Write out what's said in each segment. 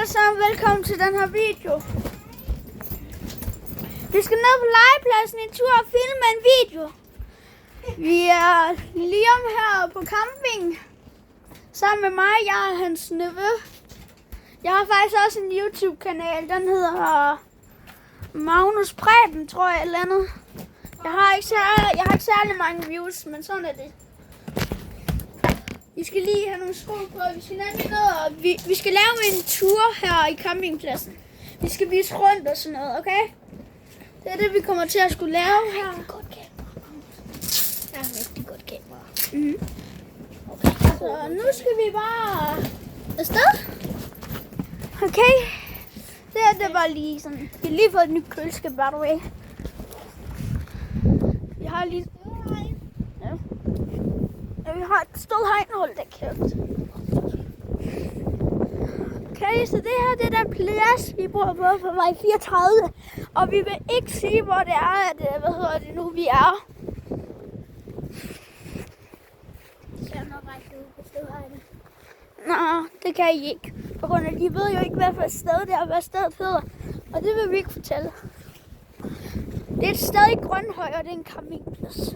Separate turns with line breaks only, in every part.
alle sammen, velkommen til den her video. Vi skal ned på legepladsen en tur og filme en video. Vi er lige om her på camping. Sammen med mig, jeg er hans nevø. Jeg har faktisk også en YouTube-kanal, den hedder Magnus Preben, tror jeg, eller andet. Jeg har ikke særlig mange views, men sådan er det. Vi skal lige have nogle sko på, vi skal nemlig ned, og vi skal lave en tur her i campingpladsen. Vi skal vise rundt og sådan noget, okay? Det er det, vi kommer til at skulle lave her.
Det er godt kamera. Det er et rigtig godt kamera.
Mm-hmm.
Okay.
Så nu skal vi bare afsted. Okay. Det var lige sådan. Vi har lige fået et nyt køleskab, by the way. Vi har lige... Ja, vi har et stort hegn, hold da kæft. Okay, så det her det er den plads, vi bor på vej 34. Og vi vil ikke sige, hvor det er, vi er. Nå, det kan I ikke. På grund af, de ved jo ikke, hvad for et sted det er, hvad stedet hedder. Og det vil vi ikke fortælle. Det er et sted i Grønhøj, og det er en campingplads.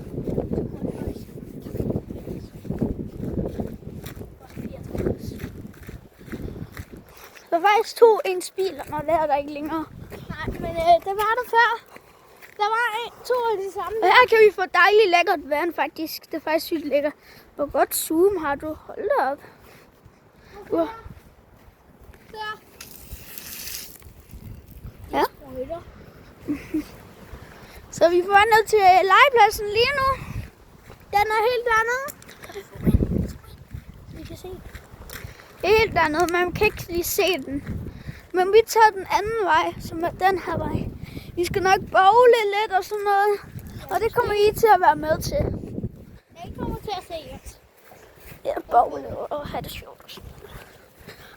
Der var faktisk 2 ens biler, når det er der ikke længere.
Nej, men det var der før. Der var 2 af de samme.
Og her kan vi få dejligt lækkert vand, faktisk. Det er faktisk sygt lækkert. Hvor godt zoom har du? Hold da op.
Okay.
Der.
Ja.
Så vi får ned til legepladsen lige nu. Den er helt dernede.
Vi kan se.
Helt dernede, man kan ikke lige se den. Men vi tager den anden vej, som er den her vej. Vi skal nok bowle lidt og sådan noget. Og det kommer I til at være med til.
Jeg kommer til at se os.
Ja, bowle og have det sjovt.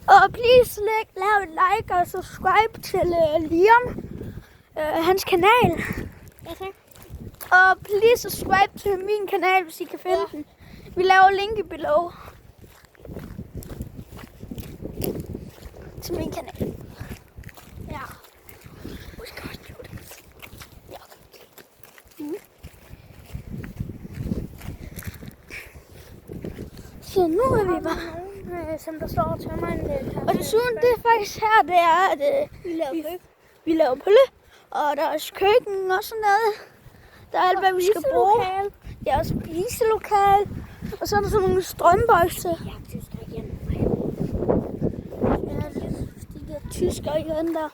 Og please lav et like og subscribe til Liam. Hans kanal.
Ja, tak.
Og please subscribe til min kanal, hvis I kan finde den. Vi laver link i below. Til min kanal.
Ja.
Så nu er vi bare...
Som der står til mig.
Og desuden, det er faktisk her, det er, at vi laver pølle. Og der er også køkken og sådan noget. Der er alt, hvad vi skal bruge. Der er også spiselokale. Og så er der sådan nogle strømbokse.
Ja, tysker igen.
Ja, de der tysker igen der.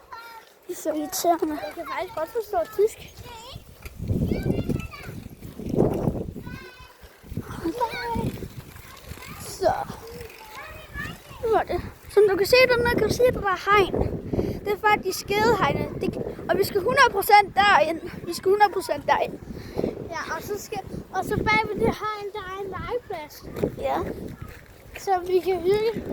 De er så irriterende.
Jeg kan faktisk godt forstå tysk.
Så. Nu var det. Som du kan se dernede, kan du se, at der er hegn. Det er faktisk skedehegnet. Og vi skal 100% derind. Vi skal 100% derind.
Ja, og så bag ved det hegn, der er en legeplads.
Ja.
Så vi kan hygge.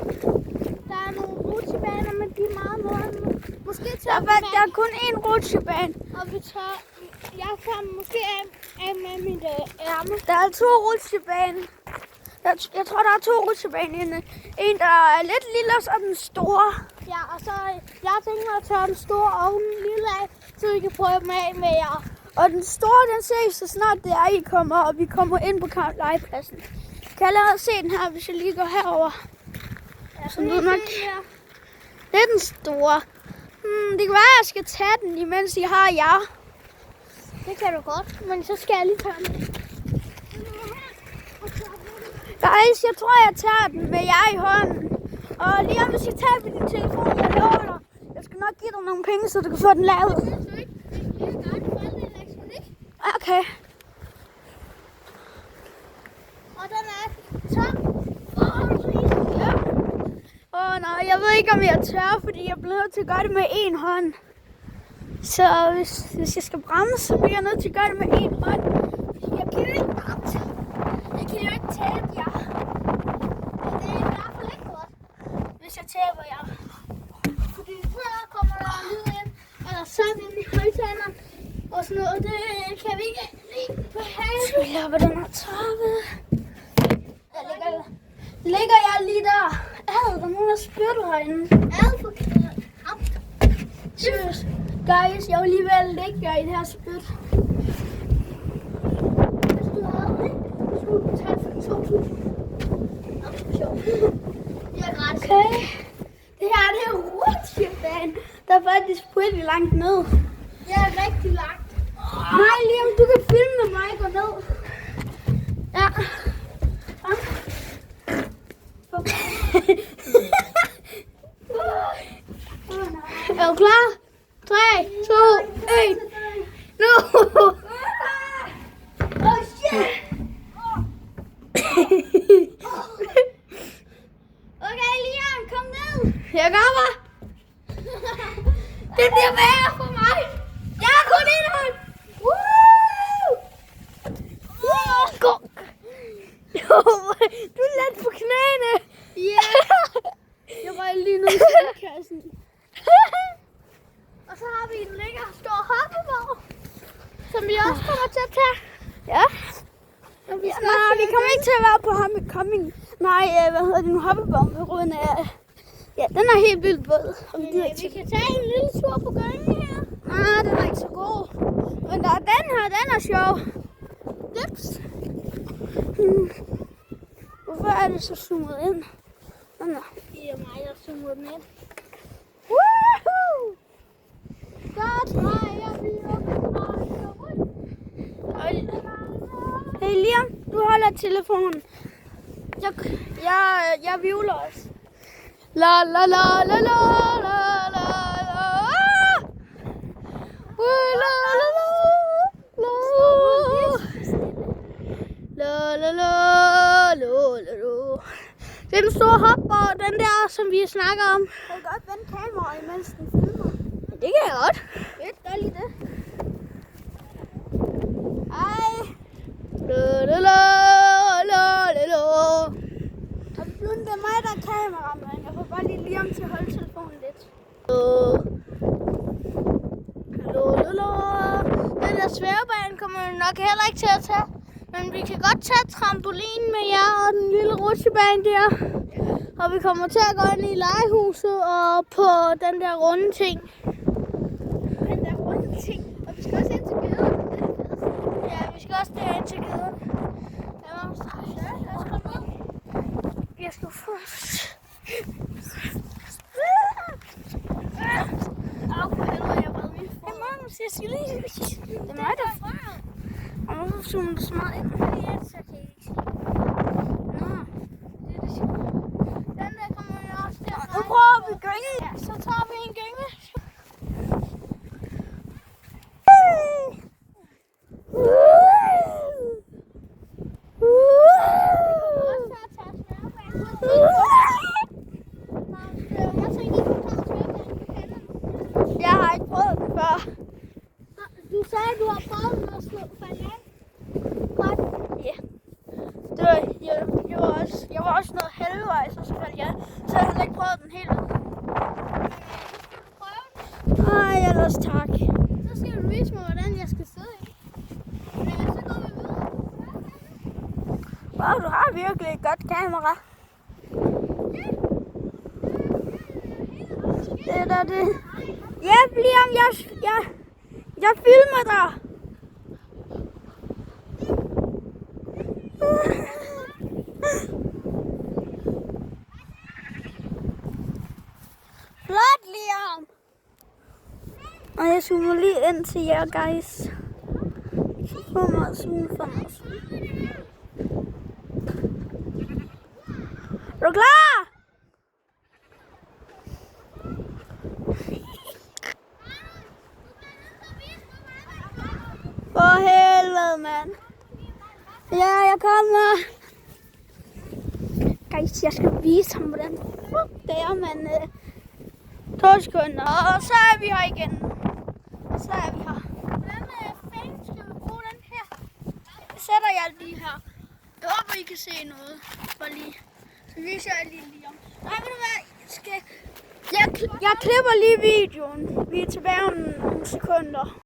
Der er nogle rutsjebaner, men de er meget våde. Måske tager
Der er kun én rutsjebane.
og vi tager... Jeg tager måske af med mit ærme.
Der er 2 rutsjebaner. Jeg tror, der er 2 rutsjebaner. En, der er lidt lille, og så den store.
Ja, og så jeg tænker at tage den store og den lille af, så vi kan prøve dem af med jer.
Og den store, den ser I så snart det er, I kommer, og vi kommer ind på legepladsen. Kan jeg allerede se den her, hvis jeg lige går herover.
Ja,
Så nu nok. Det er den store. Det kan være, at jeg skal tage den, imens I har jer.
Det kan du godt, men så skal jeg lige tage den.
Guys, jeg tror, jeg tager den med jer i hånden. Og lige om du skal tage din telefon, jeg lover dig. Jeg skal nok give dig nogle penge, så du kan få den lavet. Okay.
Og den er tom.
Nej, jeg ved ikke, om jeg tør, fordi jeg bliver nødt til at gøre det med én hånd. Så hvis jeg skal bremse, så bliver jeg nødt til at gøre det med én hånd. Jeg kan jo ikke tabe jer.
Det er i hvert fald ikke godt.
Hvis jeg taber jer.
Fordi så kommer der lyd ind, eller sang ind i højtaleren, og sådan noget. Det kan vi ikke lige behage.
Skal vi lave på den her trappe? Ligger jeg lige der? Der er nogen, der spytter herinde.
Ad for
Seriøst. Guys, jeg vil lige ved at lægge jer i det her spyt.
Hvis du havde det, så skulle du tage for 2.000. Det er ret.
Okay. Det her det er rutsjebanen. Der er faktisk pretty langt ned.
Jeg er rigtig langt.
Nej, Liam, du kan filme mig gå ned. Ja. Er du klar? 3, 2, 1. Nu!
Oh shit! Okay, Liam, kom ned.
Jeg kommer. Det bliver værre for mig. Jeg er kun en hånd. Gå. Du er let på knæene.
Ja.
Jeg røg lige ned i sandkassen.
Og så har vi en lækker stor hoppevogn, som vi også kommer til at tage.
Ja.
Og vi skal
Nej, vi kommer ikke til at være på homecoming. Nej, hvad hedder det nu? Hoppebom med ruden af... Ja, den er helt vildt våd. Og vi gider ikke
Vi
til.
kan tage en lille tur på gangen her.
Nej, den er ikke så god. Men der er den her, den er sjov. Dips. Hvorfor er det så zoomet ind? Nå.
Det er mig, der zoomer den ind.
Woohoo!
Så drejer vi rundt.
Hey Liam, du holder telefonen. Jeg vivler også. La la la la la la la la. La la la la. La la la la la. Det er den store hopborg, den der, som vi snakker om.
Jeg kan godt vende kameraet, imens den filmer.
Det kan jeg godt.
Fedt, gør lige det.
Ej. La la la la la la.
Og nu er det mig, der er kameramand. Jeg får bare lige Liam til at holde telefonen lidt.
Hallo. Den der svævebane kommer vi nok heller ikke til at tage. Men vi kan godt tage trampolinen med jer og den lille rutsjebane der. Og vi kommer til at gå ind i legehuset og på den der runde ting.
Den der runde ting. Og vi skal også ind til gaderne.
Ja, vi skal også derind til gaderne.
Lad os komme ind.
Jeg skal først. Jeg skal lige... Det er mig, der... Og hvorfor zoomer du så meget ind?
Så kan jeg ikke se.
Nå.
Det er det sjovt. Den der kommer jo også der.
Nu prøver vi gynge.
Ja, så tager vi en gynge.
Jeg har ikke prøvet den før.
Du sagde, at du har prøvet den og slå falde af. Godt.
Ja. Det var, jeg var også noget halvvejs, og så faldt jeg. Så jeg har ikke prøvet den helt.
Prøv den.
Nej, ellers tak.
Så skal du vise mig, hvordan jeg skal sidde i. Ja, så går vi videre.
Wow, du har virkelig et godt kamera. Det er da det. Ja, Liam, jeg filmer dig. Flot, Liam. Og jeg zoomer lige ind til jer, guys. Så får mig zoom for mig. Er du klar? For helvede, mand. Ja, jeg kommer. Guys, jeg skal vise ham, hvordan det er, man 2 sekunder. Og så er vi her igen. Og så er vi her.
Hvordan fanden skal vi bruge den her?
Sætter jeg lige her. Jeg håber, I kan se noget. For lige. Så viser jeg lige om. Nej, ved du hvad? Jeg klipper lige videoen. Vi er tilbage om nogle sekunder.